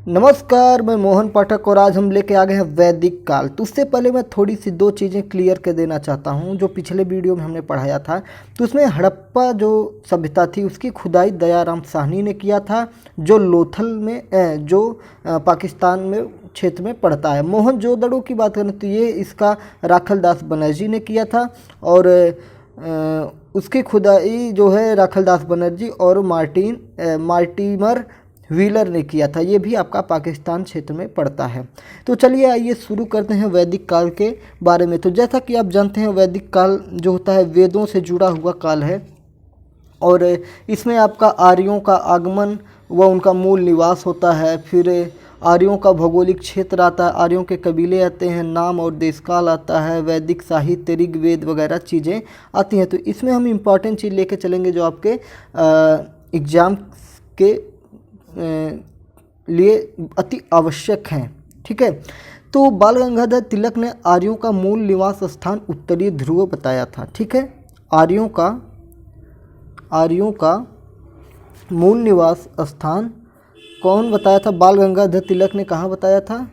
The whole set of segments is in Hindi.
नमस्कार, मैं मोहन पाठक और आज हम लेके आ गए हैं वैदिक काल। तो उससे पहले मैं थोड़ी सी दो चीज़ें क्लियर कर देना चाहता हूँ। जो पिछले वीडियो में हमने पढ़ाया था तो उसमें हड़प्पा जो सभ्यता थी उसकी खुदाई दयाराम साहनी ने किया था, जो लोथल में जो पाकिस्तान में क्षेत्र में पड़ता है। मोहनजोदड़ो की बात करें तो ये इसका राखलदास बनर्जी ने किया था और उसकी खुदाई जो है राखलदास बनर्जी और मार्टिमर व्हीलर ने किया था। ये भी आपका पाकिस्तान क्षेत्र में पड़ता है। तो चलिए आइए शुरू करते हैं वैदिक काल के बारे में। तो जैसा कि आप जानते हैं वैदिक काल जो होता है वेदों से जुड़ा हुआ काल है और इसमें आपका आर्यों का आगमन व उनका मूल निवास होता है। फिर आर्यों का भौगोलिक क्षेत्र आता है, आर्यों के कबीले आते हैं, नाम और देशकाल आता है, वैदिक साहित्य ऋग्वेद वगैरह चीज़ें आती हैं। तो इसमें हम इम्पॉर्टेंट चीज़ लेके चलेंगे जो आपके एग्ज़ाम के लिए अति आवश्यक हैं। ठीक है, तो बाल गंगाधर तिलक ने आर्यों का मूल निवास स्थान उत्तरी ध्रुव बताया था। ठीक है, आर्यों का मूल निवास स्थान कौन बताया था? बाल गंगाधर तिलक ने कहाँ बताया था?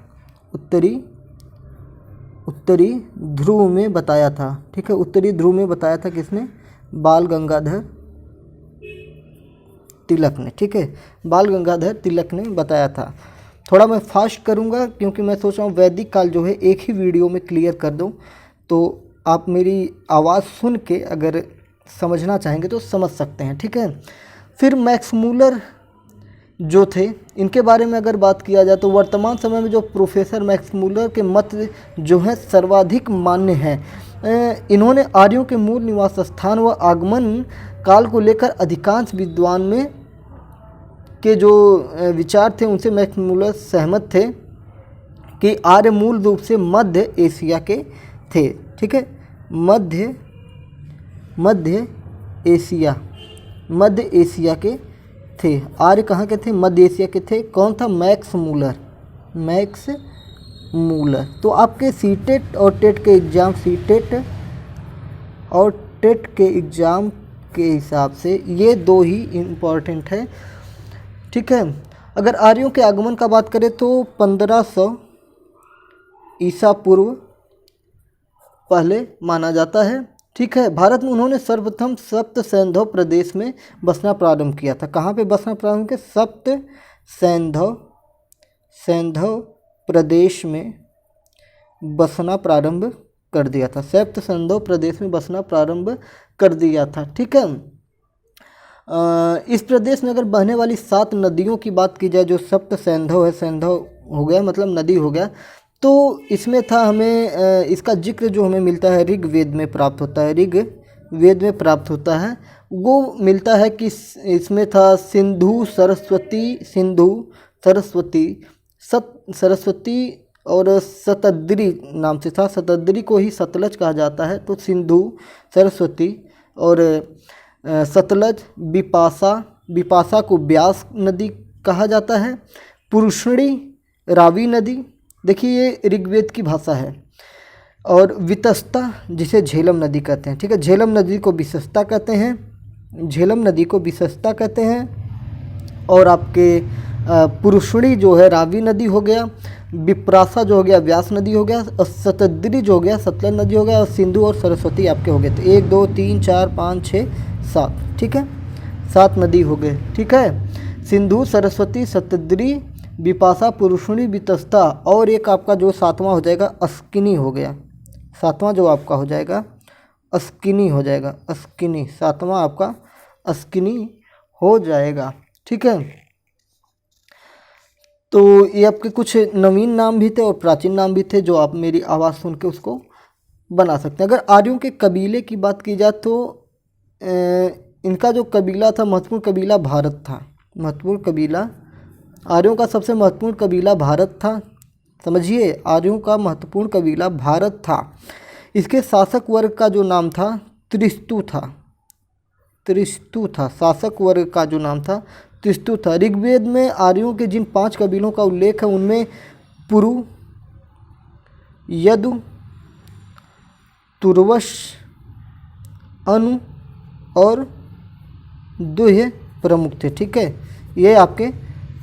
उत्तरी ध्रुव में बताया था। ठीक है, उत्तरी ध्रुव में बताया था किसने? बाल गंगाधर तिलक ने। ठीक है, बाल गंगाधर तिलक ने बताया था। थोड़ा मैं फास्ट करूंगा क्योंकि मैं सोच रहा हूँ वैदिक काल जो है एक ही वीडियो में क्लियर कर दूं, तो आप मेरी आवाज़ सुन के अगर समझना चाहेंगे तो समझ सकते हैं। ठीक है, फिर मैक्स मूलर जो थे इनके बारे में अगर बात किया जाए तो वर्तमान समय में जो प्रोफेसर मैक्स मूलर के मत जो है सर्वाधिक मान्य हैं। इन्होंने आर्यों के मूल निवास स्थान व आगमन काल को लेकर अधिकांश विद्वान में के जो विचार थे उनसे मैक्स मूलर सहमत थे कि आर्य मूल रूप से मध्य एशिया के थे। ठीक है, मध्य एशिया के थे। आर्य कहाँ के थे? मध्य एशिया के थे। कौन था? Max Muller. तो आपके सीटेट और टेट के एग्ज़ाम के हिसाब से ये दो ही इम्पॉर्टेंट है। ठीक है, अगर आर्यों के आगमन का बात करें तो 1500 ईसा पूर्व पहले माना जाता है। ठीक है, भारत में उन्होंने सर्वप्रथम सप्त सैंधव प्रदेश में बसना प्रारंभ किया था। कहाँ पे बसना प्रारंभ किया? सप्त सैंधव प्रदेश में बसना प्रारंभ कर दिया था। सप्त सैंधव प्रदेश में बसना प्रारंभ कर दिया था। ठीक है, इस प्रदेश में अगर बहने वाली 7 नदियों की बात की जाए, जो सप्त सैंधव है, सैंधव हो गया मतलब नदी हो गया, तो इसमें था हमें इसका जिक्र जो हमें मिलता है ऋग्वेद में प्राप्त होता है। वो मिलता है कि इसमें था सिंधु सरस्वती और शतद्री नाम से था। शतद्री को ही सतलज कहा जाता है। तो सिंधु, सरस्वती और सतलज, विपाशा को ब्यास नदी कहा जाता है। पुरुषणी, रावी नदी, देखिए ये ऋग्वेद की भाषा है। और वितस्ता जिसे झेलम नदी कहते हैं। ठीक है, झेलम नदी को विशस्ता कहते हैं। और आपके पुरुषणी जो है रावी नदी हो गया, विप्रासा जो हो गया व्यास नदी हो गया, और शतद्री जो हो गया सतलज नदी हो गया, और सिंधु और सरस्वती आपके हो गए। तो 1 2 3 4 5 6 7। ठीक है, 7 नदी हो गए। ठीक है, सिंधु, सरस्वती, शतद्री, विपाशा, पुरुषणी, वितस्ता, और एक आपका जो 7वां हो जाएगा अस्किनी हो गया। 7वां जो आपका हो जाएगा अस्किनी हो जाएगा। 7वां आपका अस्किनी हो जाएगा। ठीक है, तो ये आपके कुछ नवीन नाम भी थे और प्राचीन नाम भी थे जो आप मेरी आवाज़ सुन के उसको बना सकते हैं। अगर आर्यों के कबीले की बात की जाए तो इनका जो कबीला था, महत्वपूर्ण कबीला भारत था। आर्यों का सबसे महत्वपूर्ण कबीला भारत था। समझिए, आर्यों का महत्वपूर्ण कबीला भारत था। इसके शासक वर्ग का जो नाम था त्रिस्तु था। शासक वर्ग का जो नाम था त्रिस्तु था। ऋग्वेद में आर्यों के जिन 5 कबीलों का उल्लेख है उनमें पुरु, यदु, तुर्वश, अनु और दुह्य प्रमुख थे। ठीक है, ये आपके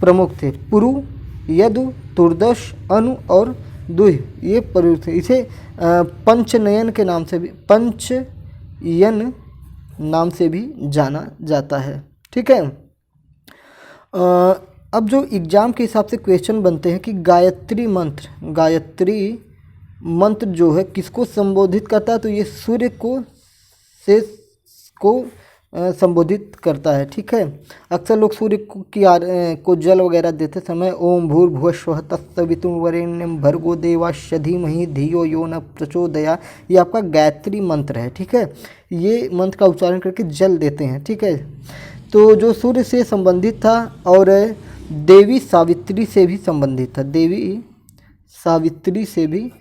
प्रमुख थे। पुरु, यदु, तुर्दश, अनु और दुह ये प्रयुक्त है। इसे पंचनयन के नाम से भी, पंचयन नाम से भी जाना जाता है। ठीक है। अब जो एग्ज़ाम के हिसाब से क्वेश्चन बनते हैं कि गायत्री मंत्र जो है किसको संबोधित करता है, तो ये सूर्य को संबोधित करता है। ठीक है। अक्सर लोग सूर्य को जल वगैरह देते समय ओम भूर्भुवस्वः तत्सवितुर्वरेण्यं भर्गो देवस्य धीमहि धियो यो न प्रचोदयात्, ये आपका गायत्री मंत्र है। ठीक है। ये मंत्र का उच्चारण करके जल देते हैं। ठीक है। तो जो सूर्य से संबंधित था और देवी सावित्री से भी संबंधित था, देवी सावित्री से भी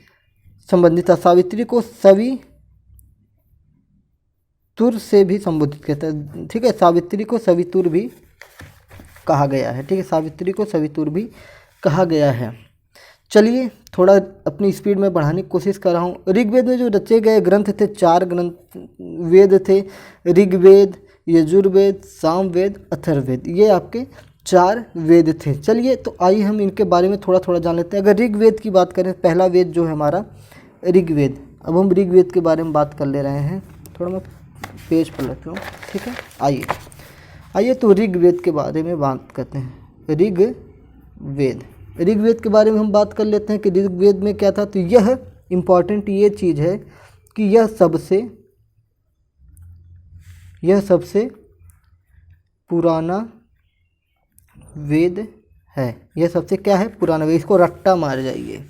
संबंधित था। सावित्री को सवितुर से भी संबोधित करता है। ठीक है। सावित्री को सवितुर भी कहा गया है। ठीक है। सावित्री को सवितुर भी कहा गया है। चलिए थोड़ा अपनी स्पीड में बढ़ाने की कोशिश कर रहा हूँ। ऋग्वेद में जो रचे गए ग्रंथ थे, 4 ग्रंथ वेद थे, ऋग्वेद, यजुर्वेद, सामवेद, अथर्ववेद, ये आपके 4 वेद थे। चलिए तो आइए हम इनके बारे में थोड़ा थोड़ा जान लेते हैं। अगर ऋग्वेद की बात करें, पहला वेद जो है हमारा ऋग्वेद। अब हम ऋग्वेद के बारे में बात कर ले रहे हैं। थोड़ा मैं पेज पर रखता हूँ। ठीक है। आइए तो ऋग्वेद के बारे में बात करते हैं। ऋग्वेद के बारे में हम बात कर लेते हैं कि ऋग्वेद में क्या था। तो यह इम्पॉर्टेंट ये चीज़ है कि यह सबसे पुराना वेद है। यह सबसे क्या है, पुराना वेद। इसको रट्टा मार जाइए,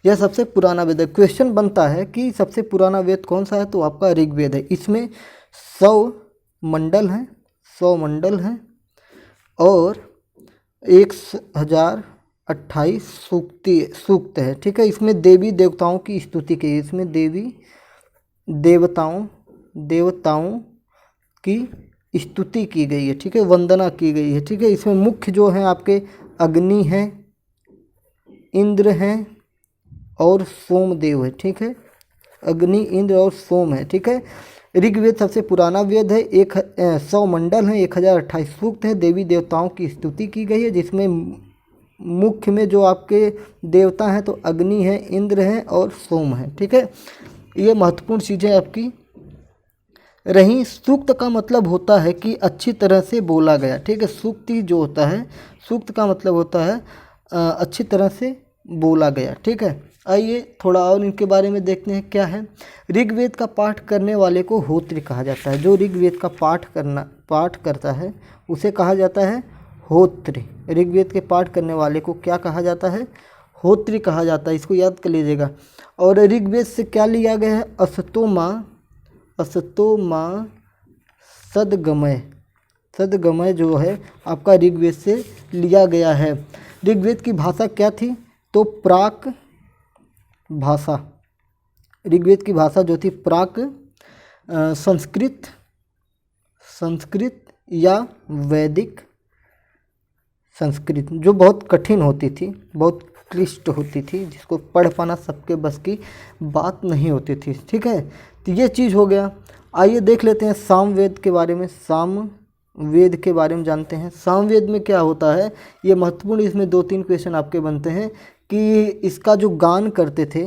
यह सबसे पुराना वेद है। क्वेश्चन बनता है कि सबसे पुराना वेद कौन सा है, तो आपका ऋग्वेद है। इसमें 100 मंडल हैं और 1028 सूक्त है। ठीक है। इसमें देवी देवताओं की स्तुति की, इसमें देवी देवताओं की स्तुति की गई है। ठीक है। वंदना की गई है। ठीक है। इसमें मुख्य जो है आपके अग्नि हैं, इंद्र हैं और सोमदेव है। ठीक है। अग्नि, इंद्र और सोम है। ठीक है। ऋग्वेद सबसे पुराना वेद है। 100 मंडल हैं, 1028 सूक्त हैं, देवी देवताओं की स्तुति की गई है, जिसमें मुख्य में जो आपके देवता हैं तो अग्नि है, इंद्र हैं और सोम है। ठीक है। ये महत्वपूर्ण चीज़ें आपकी रही। सूक्त का मतलब होता है कि अच्छी तरह से बोला गया। ठीक है। सूक्ति जो होता है, सूक्त का मतलब होता है अच्छी तरह से बोला गया। ठीक है। आइए थोड़ा और इनके बारे में देखते हैं क्या है। ऋग्वेद का पाठ करने वाले को होत्री कहा जाता है। जो ऋग्वेद का पाठ करता है उसे कहा जाता है होत्री। ऋग्वेद के पाठ करने वाले को क्या कहा जाता है, होत्री कहा जाता है। इसको याद कर लीजिएगा। और ऋग्वेद से क्या लिया गया है, असतोमा सदगमय जो है आपका ऋग्वेद से लिया गया है। ऋग्वेद की भाषा क्या थी, तो प्राक भाषा। ऋग्वेद की भाषा जो थी प्राक संस्कृत या वैदिक संस्कृत, जो बहुत कठिन होती थी, बहुत क्लिष्ट होती थी, जिसको पढ़ पाना सबके बस की बात नहीं होती थी। ठीक है। तो ये चीज़ हो गया। आइए देख लेते हैं सामवेद के बारे में। सामवेद के बारे में जानते हैं। सामवेद में क्या होता है, ये महत्वपूर्ण, इसमें 2-3 क्वेश्चन आपके बनते हैं कि इसका जो गान करते थे,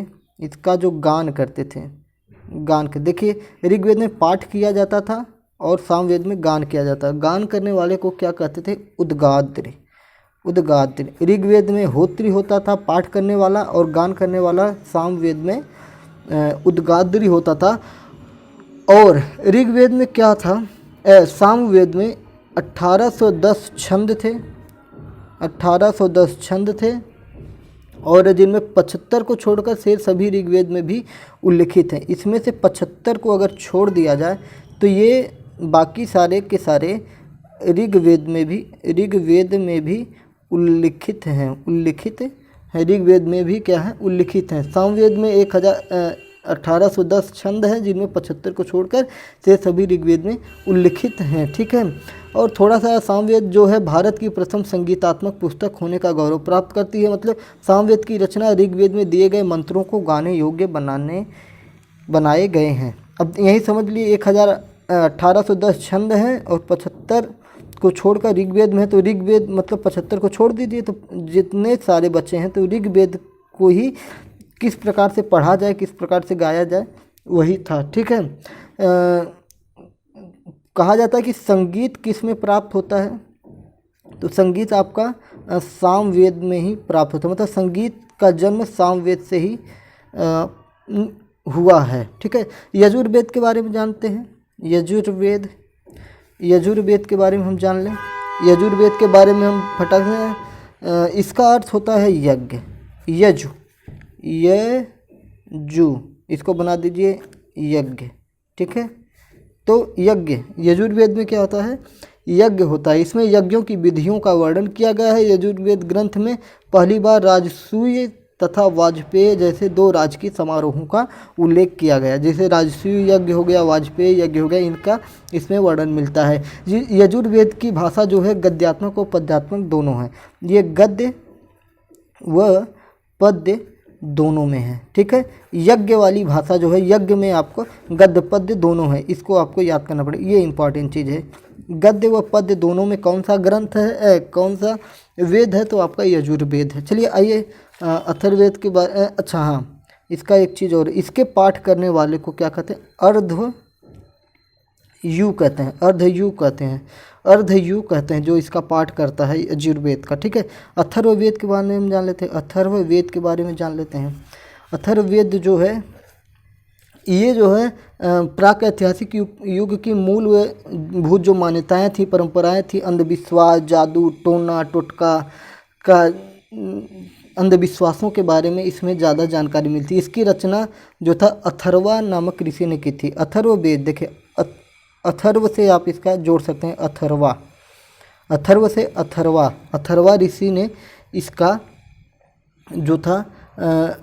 देखिए ऋग्वेद में पाठ किया जाता था और सामवेद में गान किया जाता। गान करने वाले को क्या कहते थे, उद्गात्री। ऋग्वेद में होत्री होता था पाठ करने वाला, और गान करने वाला सामवेद में उद्गात्री होता था। और ऋग्वेद में क्या था, सामवेद में 1810 छंद थे, और जिनमें 75 को छोड़कर शेष सभी ऋग्वेद में भी उल्लिखित हैं। इसमें से 75 को अगर छोड़ दिया जाए तो ये बाकी सारे के सारे ऋग्वेद में भी उल्लिखित हैं। ऋग्वेद में भी क्या है, उल्लिखित हैं। सामवेद में 1810 छंद हैं, जिनमें 75 को छोड़कर से सभी ऋग्वेद में उल्लिखित हैं। ठीक है। और थोड़ा सा सामवेद जो है भारत की प्रथम संगीतात्मक पुस्तक होने का गौरव प्राप्त करती है। मतलब सामवेद की रचना ऋग्वेद में दिए गए मंत्रों को गाने योग्य बनाए गए हैं। अब यही समझ लिए 1810 छंद हैं और 75 को छोड़कर ऋग्वेद में है, तो ऋग्वेद मतलब 75 को छोड़ दीजिए, तो जितने सारे बचे हैं तो ऋग्वेद को ही किस प्रकार से पढ़ा जाए, किस प्रकार से गाया जाए, वही था। ठीक है। कहा जाता है कि संगीत किस में प्राप्त होता है, तो संगीत आपका सामवेद में ही प्राप्त होता है, मतलब संगीत का जन्म सामवेद से ही हुआ है। ठीक है। यजुर्वेद के बारे में जानते हैं। यजुर्वेद के बारे में हम जान लें। यजुर्वेद के बारे में हम फटाक से, इसका अर्थ होता है यज्ञ। यजु इसको बना दीजिए यज्ञ। ठीक है। तो यज्ञ यजुर्वेद में क्या होता है, यज्ञ होता है। इसमें यज्ञों की विधियों का वर्णन किया गया है। यजुर्वेद ग्रंथ में पहली बार राजसूय तथा वाजपेय जैसे 2 राजकीय समारोहों का उल्लेख किया गया। जैसे राजसूय यज्ञ हो गया, वाजपेय यज्ञ हो गया, इनका इसमें वर्णन मिलता है। यजुर्वेद की भाषा जो है गद्यात्मक और पद्यात्मक दोनों है। ये गद्य व पद्य दोनों में है। ठीक है। यज्ञ वाली भाषा जो है, यज्ञ में आपको गद्य पद्य दोनों है, इसको आपको याद करना पड़ेगा, ये इंपॉर्टेंट चीज़ है। गद्य व पद्य दोनों में कौन सा ग्रंथ है, कौन सा वेद है, तो आपका यजुर्वेद है। चलिए आइए अथर्ववेद के बारे, अच्छा हाँ, इसका एक चीज़ और, इसके पाठ करने वाले को क्या कहते हैं, अर्धयु कहते हैं। अर्धयु कहते हैं, अर्धयु कहते हैं जो इसका पाठ करता है यजुर्वेद का। ठीक है। अथर्ववेद के बारे में हम जान लेते हैं। अथर्ववेद के बारे में जान लेते हैं। अथर्ववेद जो है, ये जो है प्राक ऐतिहासिक युग की मूलभूत जो मान्यताएं थी, परंपराएं थी, अंधविश्वास, जादू, टोना टोटका का अंधविश्वासों के बारे में इसमें ज़्यादा जानकारी मिलती है। इसकी रचना जो था अथर्वा नामक ऋषि ने की थी। अथर्ववेद देखिए, अथर्व से आप इसका जोड़ सकते हैं, अथर्वा, अथर्व से अथर्वा, अथर्वा ऋषि ने इसका जो था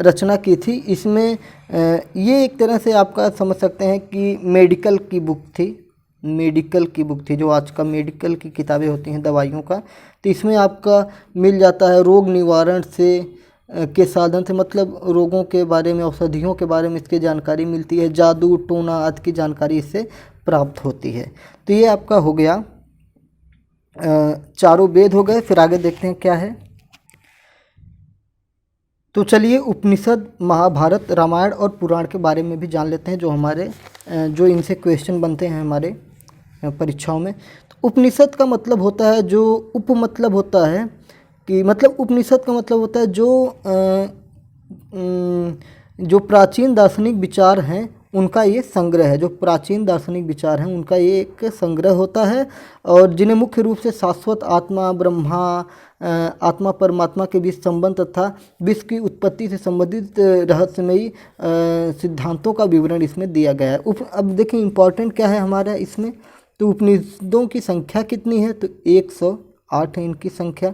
रचना की थी। इसमें ये एक तरह से आपका समझ सकते हैं कि मेडिकल की बुक थी, मेडिकल की बुक थी, जो आज का मेडिकल की किताबें होती हैं दवाइयों का, तो इसमें आपका मिल जाता है रोग निवारण से के साधन से, मतलब रोगों के बारे में, औषधियों के बारे में इसकी जानकारी मिलती है। जादू टोना आदि की जानकारी इससे प्राप्त होती है। तो ये आपका हो गया, चारों वेद हो गए। फिर आगे देखते हैं क्या है। तो चलिए उपनिषद, महाभारत, रामायण और पुराण के बारे में भी जान लेते हैं, जो हमारे जो इनसे क्वेश्चन बनते हैं हमारे परीक्षाओं में। तो उपनिषद का मतलब होता है, जो उप मतलब होता है कि, मतलब उपनिषद का मतलब होता है जो प्राचीन दार्शनिक विचार हैं उनका ये संग्रह है। जो प्राचीन दार्शनिक विचार हैं उनका ये एक संग्रह होता है, और जिन्हें मुख्य रूप से शाश्वत आत्मा, ब्रह्मा, आत्मा परमात्मा के बीच संबंध तथा विश्व की उत्पत्ति से संबंधित रहस्यमयी सिद्धांतों का विवरण इसमें दिया गया है। अब देखिए इम्पॉर्टेंट क्या है हमारा इसमें, तो उपनिषदों की संख्या कितनी है, तो 108 है इनकी संख्या।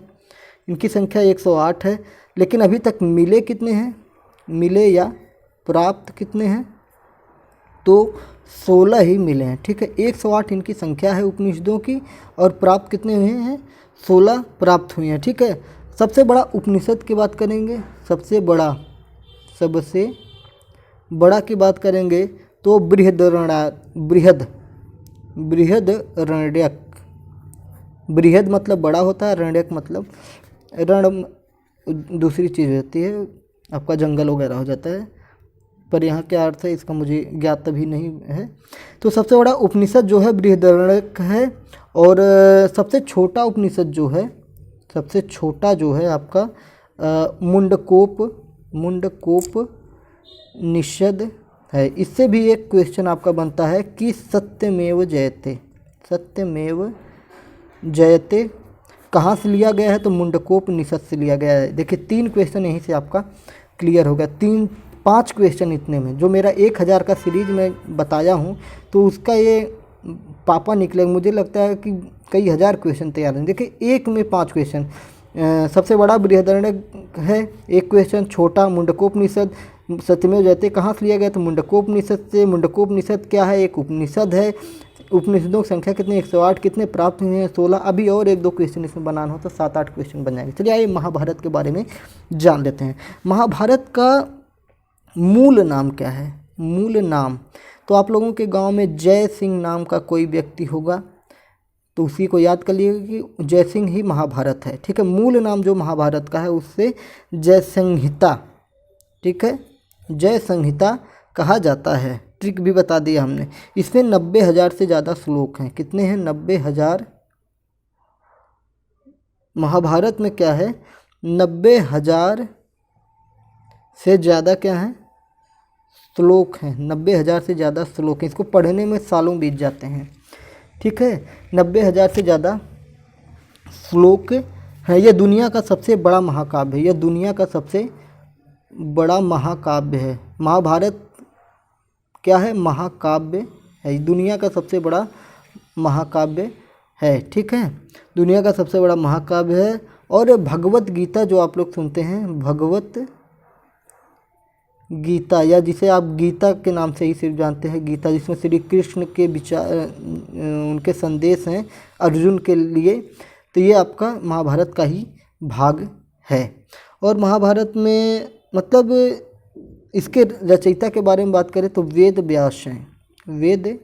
इनकी संख्या 108 है, लेकिन अभी तक मिले कितने हैं, मिले या प्राप्त कितने हैं, तो 16 ही मिले हैं। ठीक है। 108 इनकी संख्या है उपनिषदों की, और प्राप्त कितने हुए हैं, 16 प्राप्त हुए हैं। ठीक है। सबसे बड़ा उपनिषद की बात करेंगे, सबसे बड़ा की बात करेंगे तो बृहदरण्यक। बृहद मतलब बड़ा होता है, रण्यक मतलब रण दूसरी चीज़ होती है, आपका जंगल वगैरह हो जाता है, पर यहाँ क्या अर्थ है इसका मुझे ज्ञात भी नहीं है। तो सबसे बड़ा उपनिषद जो है बृहदारण्यक है, और सबसे छोटा उपनिषद जो है, सबसे छोटा जो है आपका मुंडकोपनिषद है। इससे भी एक क्वेश्चन आपका बनता है कि सत्यमेव जयते कहाँ से लिया गया है, तो मुंडकोपनिषद से लिया गया है। देखिए 3 क्वेश्चन यहीं से आपका क्लियर हो गया। 5 क्वेश्चन इतने में, जो मेरा 1000 का सीरीज में बताया हूँ, तो उसका ये पापा निकलेगा। मुझे लगता है कि कई हज़ार क्वेश्चन तैयार हैं। देखिए एक में 5 क्वेश्चन, सबसे बड़ा बृहदारण्यक है, एक क्वेश्चन छोटा मुंडकोपनिषद, सत्यमेव जयते कहाँ से लिया गया, तो मुंडकोपनिषद से। मुंडकोपनिषद क्या है, एक उपनिषद है। उपनिषदों की संख्या कितनी, 108, कितने प्राप्त हुए हैं, 16। अभी और 1-2 क्वेश्चन इसमें बनाना हो तो 7-8 क्वेश्चन बन जाएंगे। चलिए आइए महाभारत के बारे में जान लेते हैं। महाभारत का मूल नाम क्या है, मूल नाम, तो आप लोगों के गांव में जय सिंह नाम का कोई व्यक्ति होगा, तो उसी को याद कर लिए कि जयसिंह ही महाभारत है। ठीक है, मूल नाम जो महाभारत का है उससे जय संहिता, ठीक है, जय संहिता कहा जाता है। ट्रिक भी बता दिया हमने। इसमें 90,000 से ज़्यादा श्लोक हैं। कितने हैं? 90,000। महाभारत में क्या है? 90,000 से ज़्यादा क्या है? श्लोक हैं। 90,000 से ज़्यादा श्लोक हैं। इसको पढ़ने में सालों बीत जाते हैं। ठीक है, 90,000 से ज़्यादा श्लोक है। यह दुनिया का सबसे बड़ा महाकाव्य है। यह दुनिया का सबसे बड़ा महाकाव्य है। महाभारत क्या है? महाकाव्य है। दुनिया का सबसे बड़ा महाकाव्य है। ठीक है, दुनिया का सबसे बड़ा महाकाव्य है। और भगवत गीता जो आप लोग सुनते हैं, भगवत गीता, या जिसे आप गीता के नाम से ही सिर्फ जानते हैं, गीता, जिसमें श्री कृष्ण के विचार, उनके संदेश हैं अर्जुन के लिए, तो ये आपका महाभारत का ही भाग है। और महाभारत में मतलब इसके रचयिता के बारे में बात करें तो वेद व्यास हैं। वेद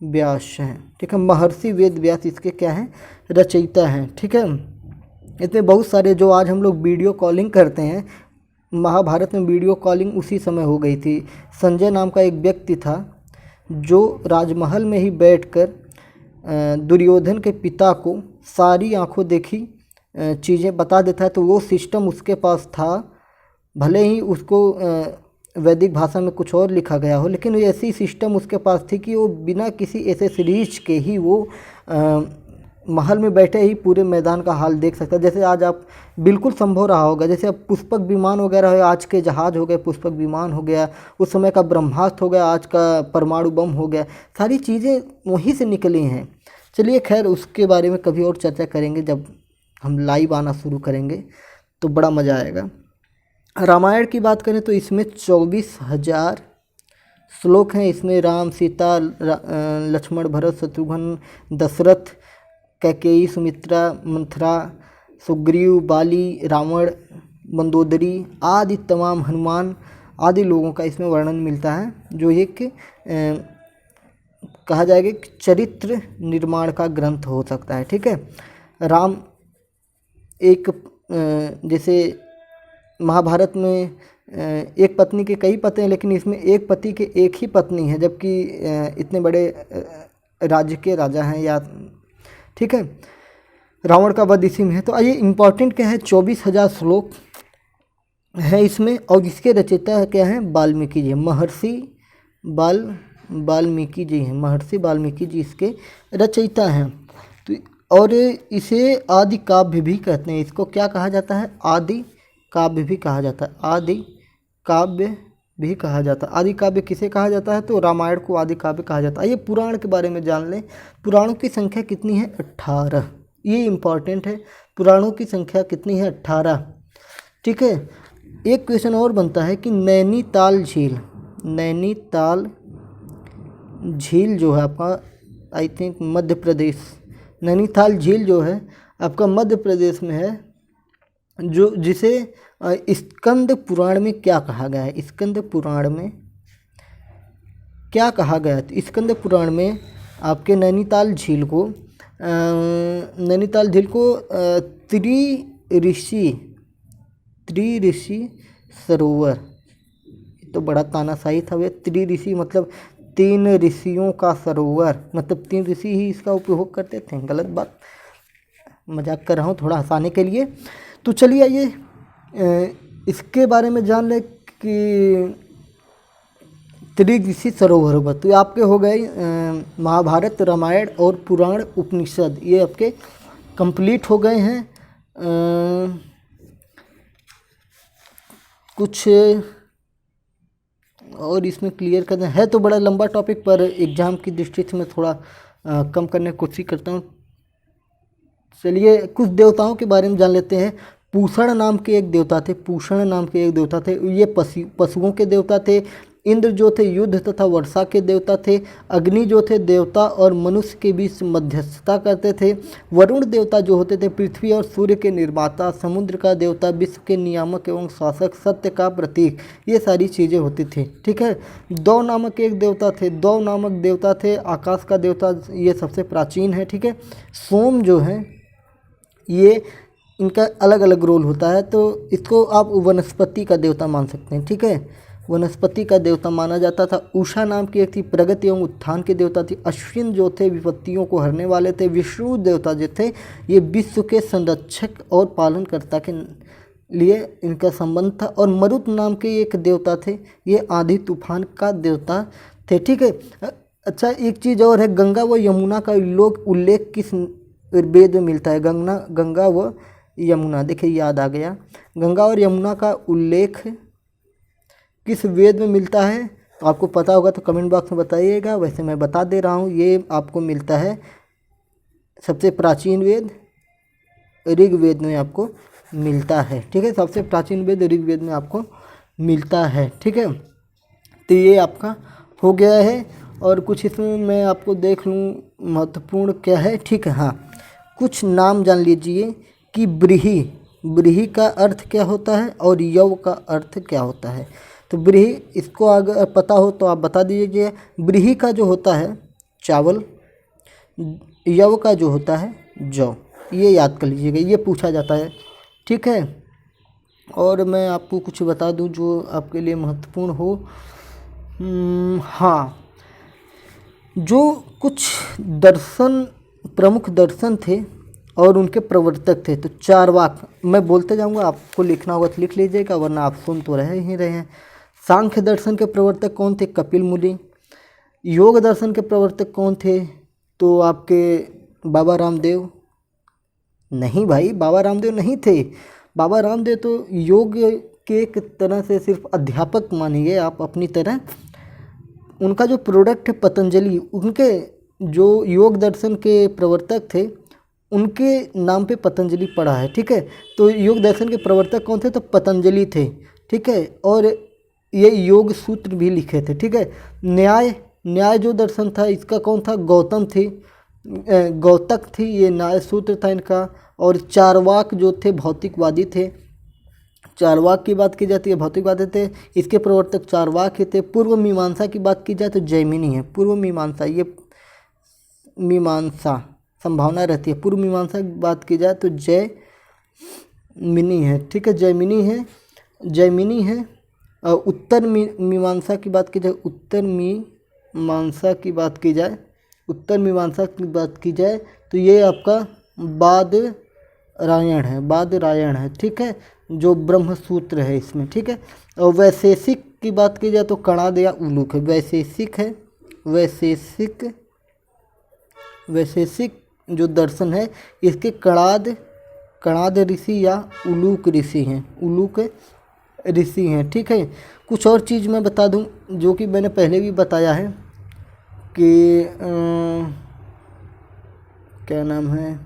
व्यास हैं। ठीक है, महर्षि वेद व्यास इसके क्या हैं? रचयिता हैं। ठीक है, इसमें बहुत सारे जो आज हम लोग वीडियो कॉलिंग करते हैं, महाभारत में वीडियो कॉलिंग उसी समय हो गई थी। संजय नाम का एक व्यक्ति था जो राजमहल में ही बैठकर दुर्योधन के पिता को सारी आंखों देखी चीज़ें बता देता है। तो वो सिस्टम उसके पास था, भले ही उसको वैदिक भाषा में कुछ और लिखा गया हो, लेकिन ऐसी सिस्टम उसके पास थी कि वो बिना किसी ऐसे सीरीज के ही वो महल में बैठे ही पूरे मैदान का हाल देख सकता है। जैसे आज आप बिल्कुल संभव रहा होगा, जैसे अब पुष्पक विमान वगैरह है, आज के जहाज हो गए, पुष्पक विमान हो गया, उस समय का ब्रह्मास्त्र हो गया, आज का परमाणु बम हो गया, सारी चीज़ें वहीं से निकली हैं। चलिए खैर, उसके बारे में कभी और चर्चा करेंगे जब हम लाइव आना शुरू करेंगे, तो बड़ा मज़ा आएगा। रामायण की बात करें तो इसमें 24,000 श्लोक हैं। इसमें राम, सीता, लक्ष्मण, भरत, शत्रुघ्न, दशरथ, कैकेयी, सुमित्रा, मंथरा, सुग्रीव, बाली, रावण, मंदोदरी आदि तमाम, हनुमान आदि लोगों का इसमें वर्णन मिलता है, जो एक कहा जाएगा कि चरित्र निर्माण का ग्रंथ हो सकता है। ठीक है, राम एक जैसे महाभारत में एक पत्नी के कई पति हैं, लेकिन इसमें एक पति के एक ही पत्नी है, जबकि इतने बड़े राज्य के राजा हैं या, ठीक है, रावण का वध इसी में है। तो आइए, इम्पॉर्टेंट क्या है, 24,000 श्लोक हैं इसमें। और इसके रचयिता क्या हैं? वाल्मीकि जी, महर्षि वाल्मीकि जी हैं। महर्षि वाल्मीकि जी इसके रचयिता हैं। तो और इसे आदि काव्य भी कहते हैं। इसको क्या कहा जाता है? आदि काव्य भी कहा जाता है। आदि काव्य भी कहा जाता है। आदि काव्य किसे कहा जाता है? तो रामायण को आदि काव्य कहा जाता है। ये पुराण के बारे में जान लें। पुराणों की संख्या कितनी है? 18। ये इम्पॉर्टेंट है। पुराणों की संख्या कितनी है? 18। ठीक है, एक क्वेश्चन और बनता है कि नैनीताल झील जो है आपका, आई थिंक मध्य प्रदेश, नैनीताल झील जो है आपका मध्य प्रदेश में है, जो जिसे स्कंद पुराण में क्या कहा गया है? स्कंद पुराण में क्या कहा गया है? तो स्कंद पुराण में आपके नैनीताल झील को त्रिऋषि सरोवर, तो बड़ा तानाशाही था वे। त्रिऋषि मतलब 3 ऋषियों का सरोवर, मतलब 3 ऋषि ही इसका उपयोग करते थे। गलत बात, मजाक कर रहा हूँ थोड़ा हंसाने के लिए। तो चलिए आइए इसके बारे में जान लें कि त्रिऋषि सरोवर। तो आपके हो गए महाभारत, रामायण और पुराण, उपनिषद, ये आपके कंप्लीट हो गए हैं। कुछ और इसमें क्लियर करना है तो बड़ा लंबा टॉपिक, पर एग्ज़ाम की दृष्टि से मैं थोड़ा कम करने की कोशिश करता हूँ। चलिए कुछ देवताओं के बारे में जान लेते हैं। पूषण नाम के एक देवता थे। ये पशुओं के देवता थे। इंद्र जो थे युद्ध तथा वर्षा के देवता थे। अग्नि जो थे देवता और मनुष्य के बीच मध्यस्थता करते थे। वरुण देवता जो होते थे पृथ्वी और सूर्य के निर्माता। समुद्र का देवता विश्व के नियामक एवं शासक, सत्य का प्रतीक, ये सारी चीज़ें होती थी। ठीक है। दौ नामक एक देवता थे, दौ नामक देवता थे आकाश का देवता, ये सबसे प्राचीन है। ठीक है। सोम जो है ये इनका अलग अलग रोल होता है, तो इसको आप वनस्पति का देवता मान सकते हैं। ठीक है, वनस्पति का देवता माना जाता था। उषा नाम की एक थी, प्रगति एवं उत्थान की देवता थी। अश्विन जो थे विपत्तियों को हरने वाले थे। विष्णु देवता जो थे ये विश्व के संरक्षक और पालनकर्ता के लिए इनका संबंध था। और मरुत नाम के एक देवता थे, ये आंधी तूफान का देवता थे। ठीक है। अच्छा, एक चीज़ और है, गंगा व यमुना का उल्लेख किस वेद में मिलता है? गंगा व यमुना, देखिए याद आ गया। गंगा और यमुना का उल्लेख किस वेद में मिलता है? तो आपको पता होगा तो कमेंट बॉक्स में बताइएगा। वैसे मैं बता दे रहा हूँ, ये आपको मिलता है सबसे प्राचीन वेद ऋग्वेद में आपको मिलता है। ठीक है, सबसे प्राचीन वेद ऋग्वेद में आपको मिलता है। ठीक है, तो ये आपका हो गया है। और कुछ इसमें मैं आपको देख लूँ महत्वपूर्ण क्या है। ठीक है, हाँ, कुछ नाम जान लीजिए कि ब्रीही का अर्थ क्या होता है और यव का अर्थ क्या होता है। तो ब्रीही, इसको अगर पता हो तो आप बता दीजिए। ब्रीही का जो होता है चावल, यव का जो होता है जौ, ये याद कर लीजिएगा, ये पूछा जाता है। ठीक है। और मैं आपको कुछ बता दूं जो आपके लिए महत्वपूर्ण हो। हाँ, जो कुछ दर्शन, प्रमुख दर्शन थे और उनके प्रवर्तक थे, तो चारवाक मैं बोलते जाऊंगा, आपको लिखना होगा तो लिख लीजिएगा, वरना आप सुन तो रहे ही रहे हैं। सांख्य दर्शन के प्रवर्तक कौन थे? कपिल मुनि। योग दर्शन के प्रवर्तक कौन थे? तो आपके बाबा रामदेव। नहीं भाई, बाबा रामदेव नहीं थे। बाबा रामदेव तो योग के एक तरह से सिर्फ अध्यापक मानिए आप अपनी तरह। उनका जो प्रोडक्ट है पतंजलि, उनके जो योग दर्शन के प्रवर्तक थे उनके नाम पे पतंजलि पड़ा है। ठीक है, तो योग दर्शन के प्रवर्तक कौन थे? तो पतंजलि थे। ठीक है, और ये योग सूत्र भी लिखे थे। ठीक है। न्याय जो दर्शन था इसका कौन था? गौतक थी, ये न्याय सूत्र था इनका। और चारवाक जो थे भौतिकवादी थे। चारवाक की बात की जाती है, भौतिकवादी थे, इसके प्रवर्तक चारवाक ही थे। पूर्व मीमांसा की बात की जाए तो जैमिनी है। पूर्व मीमांसा, ये मीमांसा संभावना रहती है। पूर्व मीमांसा की बात की जाए तो जैमिनी है। ठीक है, जैमिनी है। और उत्तर मीमांसा की बात की जाए, उत्तर मीमांसा की बात की जाए तो ये आपका बादरायण है। ठीक है, जो ब्रह्म सूत्र है इसमें। ठीक है। और वैशेषिक की बात की जाए तो कणाद या उलूक है। वैशेषिक जो दर्शन है इसके कणाद ऋषि या उलूक ऋषि हैं। ठीक है। कुछ और चीज़ मैं बता दूं जो कि मैंने पहले भी बताया है कि क्या नाम है,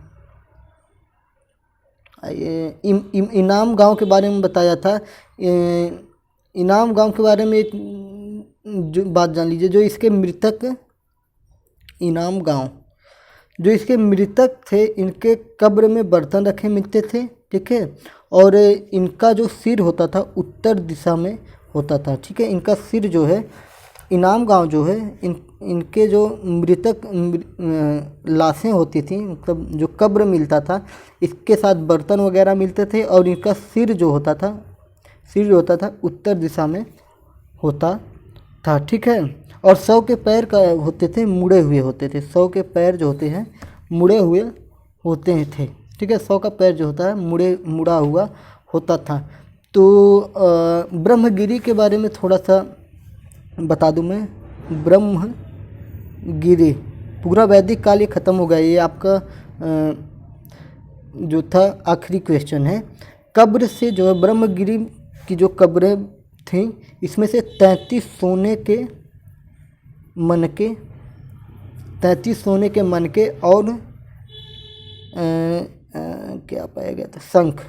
ये इनाम गांव के बारे में बताया था। इनाम गांव के बारे में एक जो बात जान लीजिए, जो इसके मृतक, इनाम गांव जो इसके मृतक थे, इनके कब्र में बर्तन रखे मिलते थे। ठीक है, और इनका जो सिर होता था उत्तर दिशा में होता था। ठीक है, इनका सिर जो है, इनाम गांव जो है, इनके जो मृतक लाशें होती थी, मतलब जो कब्र मिलता था, इसके साथ बर्तन वगैरह मिलते थे। और इनका सिर जो होता था उत्तर दिशा में होता था। ठीक है, और सौ के पैर का होते थे, मुड़े हुए होते थे। सौ के पैर जो होते हैं मुड़े हुए होते थे। ठीक है, सौ का पैर जो होता है मुड़ा हुआ होता था। तो ब्रह्मगिरी के बारे में थोड़ा सा बता दूं मैं। ब्रह्मगिरी पूरा वैदिक काल ये ख़त्म हो गया। ये आपका जो था आखिरी क्वेश्चन है। कब्र से जो है, ब्रह्मगिरी की जो कब्रें थी, इसमें से 33 सोने के मनके और क्या पाया गया था? शंख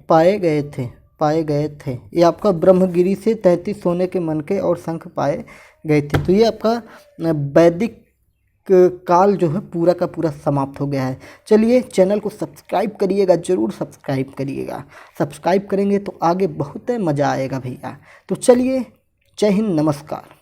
पाए गए थे। पाए गए थे। ये आपका ब्रह्मगिरी से 33 सोने के मनके और शंख पाए गए थे। तो ये आपका वैदिक काल जो है पूरा का पूरा समाप्त हो गया है। चलिए चैनल को सब्सक्राइब करिएगा, ज़रूर सब्सक्राइब करिएगा। सब्सक्राइब करेंगे तो आगे बहुत मज़ा आएगा भैया। तो चलिए, जय हिंद, नमस्कार।